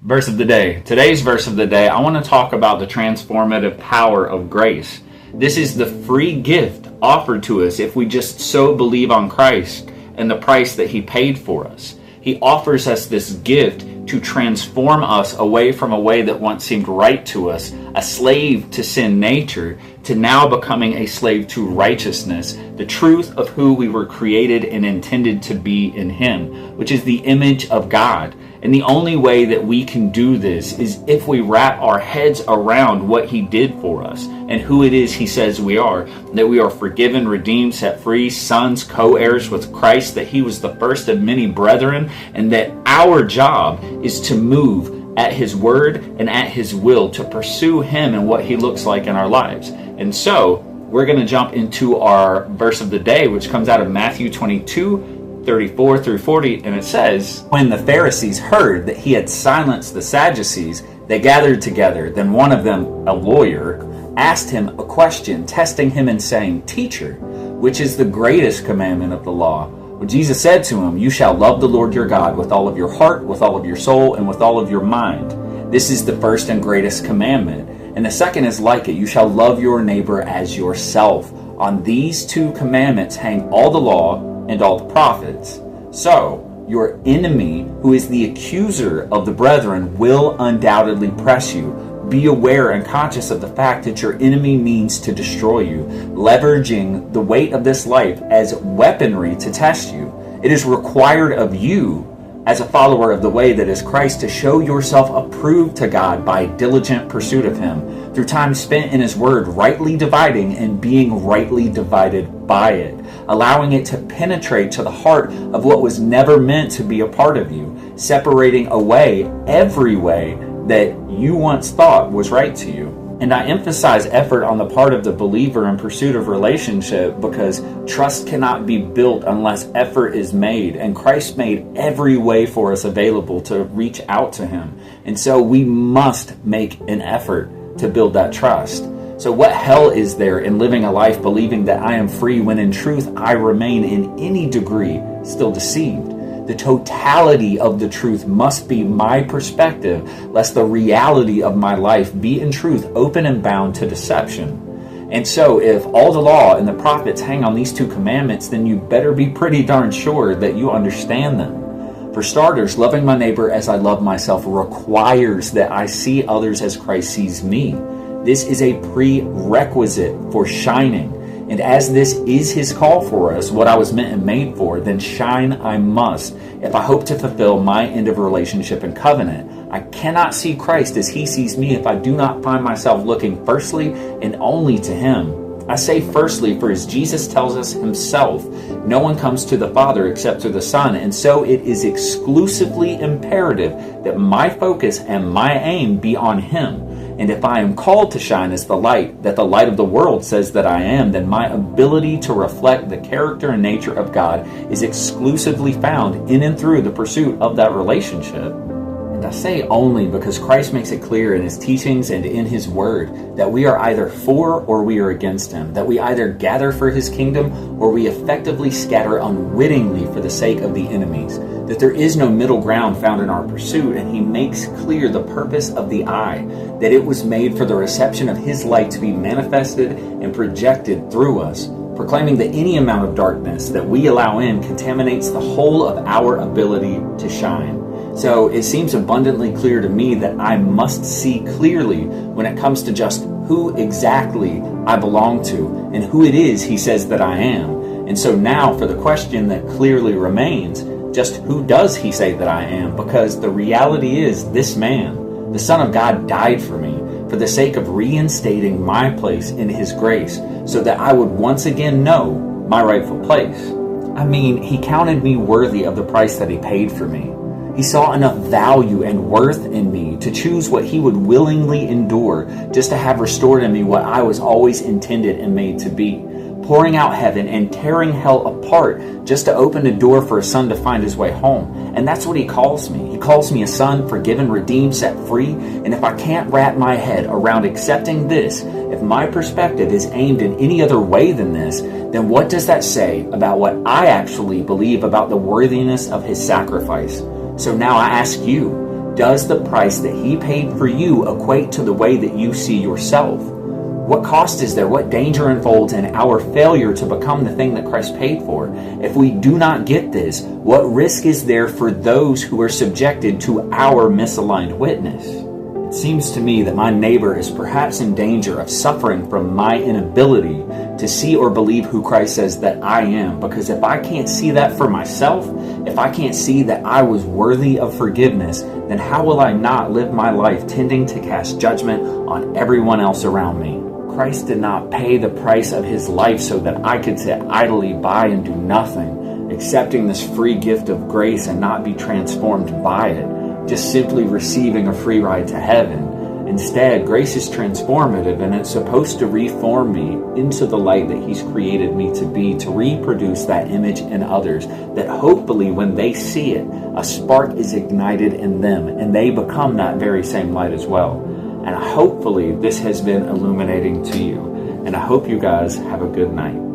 Verse of the day. Today's verse of the day, I want to talk about the transformative power of grace. This is the free gift offered to us if we just so believe on Christ and the price that He paid for us. He offers us this gift to transform us away from a way that once seemed right to us, a slave to sin nature, to now becoming a slave to righteousness, the truth of who we were created and intended to be in Him, which is the image of God. And the only way that we can do this is if we wrap our heads around what He did for us and who it is He says we are, that we are forgiven, redeemed, set free, sons, co-heirs with Christ, that He was the first of many brethren, and that our job is to move at His word and at His will to pursue Him and what He looks like in our lives. And so we're going to jump into our verse of the day, which comes out of Matthew 22:34 through 40, and it says, "When the Pharisees heard that He had silenced the Sadducees, they gathered together. Then one of them, a lawyer, asked Him a question, testing Him and saying, 'Teacher, which is the greatest commandment of the law?' Well, Jesus said to him, 'You shall love the Lord your God with all of your heart, with all of your soul, and with all of your mind. This is the first and greatest commandment. And the second is like it. You shall love your neighbor as yourself. On these two commandments hang all the law and all the prophets.' So, your enemy, who is the accuser of the brethren, will undoubtedly press you. Be aware and conscious of the fact that your enemy means to destroy you, leveraging the weight of this life as weaponry to test you. It is required of you, as a follower of the way that is Christ, to show yourself approved to God by diligent pursuit of Him, through time spent in His Word, rightly dividing and being rightly divided by it, allowing it to penetrate to the heart of what was never meant to be a part of you, separating away every way that you once thought was right to you. And I emphasize effort on the part of the believer in pursuit of relationship because trust cannot be built unless effort is made. And Christ made every way for us available to reach out to Him. And so we must make an effort to build that trust. So what hell is there in living a life believing that I am free when in truth I remain in any degree still deceived? The totality of the truth must be my perspective, lest the reality of my life be in truth open and bound to deception. And so if all the law and the prophets hang on these two commandments, then you better be pretty darn sure that you understand them. For starters, loving my neighbor as I love myself requires that I see others as Christ sees me. This is a prerequisite for shining. And as this is His call for us, what I was meant and made for, then shine I must, if I hope to fulfill my end of relationship and covenant. I cannot see Christ as He sees me if I do not find myself looking firstly and only to Him. I say firstly, for as Jesus tells us Himself, no one comes to the Father except through the Son, and so it is exclusively imperative that my focus and my aim be on Him. And if I am called to shine as the light that the light of the world says that I am, then my ability to reflect the character and nature of God is exclusively found in and through the pursuit of that relationship. And I say only because Christ makes it clear in His teachings and in His Word that we are either for or we are against Him, that we either gather for His kingdom or we effectively scatter unwittingly for the sake of the enemies, that there is no middle ground found in our pursuit, and He makes clear the purpose of the eye, that it was made for the reception of His light to be manifested and projected through us, proclaiming that any amount of darkness that we allow in contaminates the whole of our ability to shine. So it seems abundantly clear to me that I must see clearly when it comes to just who exactly I belong to and who it is He says that I am. And so now for the question that clearly remains, just who does He say that I am? Because the reality is this man, the Son of God, died for me for the sake of reinstating my place in His grace so that I would once again know my rightful place. I mean, He counted me worthy of the price that He paid for me. He saw enough value and worth in me to choose what He would willingly endure just to have restored in me what I was always intended and made to be, pouring out heaven and tearing hell apart just to open the door for a son to find his way home. And that's what He calls me. He calls me a son, forgiven, redeemed, set free. And if I can't wrap my head around accepting this, if my perspective is aimed in any other way than this, then what does that say about what I actually believe about the worthiness of His sacrifice? So now I ask you, Does the price that he paid for you equate to the way that you see yourself? What cost is there? What danger unfolds in our failure to become the thing that Christ paid for? If we do not get this, what risk is there for those who are subjected to our misaligned witness? It seems to me that my neighbor is perhaps in danger of suffering from my inability to see or believe who Christ says that I am. Because if I can't see that for myself, if I can't see that I was worthy of forgiveness, then how will I not live my life tending to cast judgment on everyone else around me? Christ did not pay the price of his life so that I could sit idly by and do nothing, accepting this free gift of grace and not be transformed by it, just simply receiving a free ride to heaven. Instead, grace is transformative, and it's supposed to reform me into the light that he's created me to be, to reproduce that image in others, that hopefully when they see it, a spark is ignited in them and they become that very same light as well. And hopefully this has been illuminating to you. And I hope you guys have a good night.